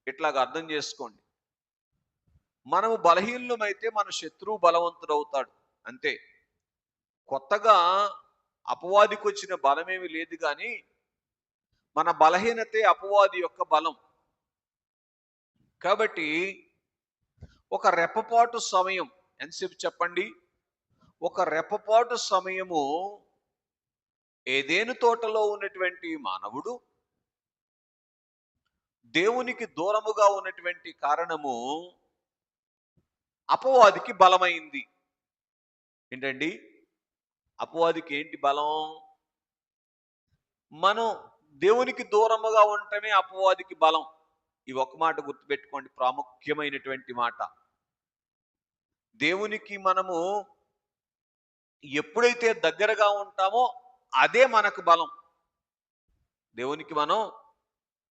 ఇట్లాగ అర్థం చేసుకోండి. మనము బలహీనులమైతే మన శత్రువు బలవంతుడవుతాడు అంతే. కొత్తగా అపవాదికొచ్చిన బలమేమి లేదు గాని, మన బలహీనతే అపవాది యొక్క బలం. కాబట్టి ఒక రెప్పపాటు సమయం, ఎంతసేపు చెప్పండి? ఒక రెప్పపాటు సమయము ఏదెను తోటలో ఉన్నటువంటి మానవుడు దేవునికి దూరముగా ఉన్నటువంటి కారణము అపవాదికి బలమైంది. ఏంటండి? అపవాదికి ఏంటి బలం? మనం దేవునికి దూరముగా ఉండటమే అపవాదికి బలం. ఈ ఒక్క మాట గుర్తుపెట్టుకోండి, ప్రాముఖ్యమైనటువంటి మాట. దేవునికి మనము ఎప్పుడైతే దగ్గరగా ఉంటామో అదే మనకు బలం. దేవునికి మనం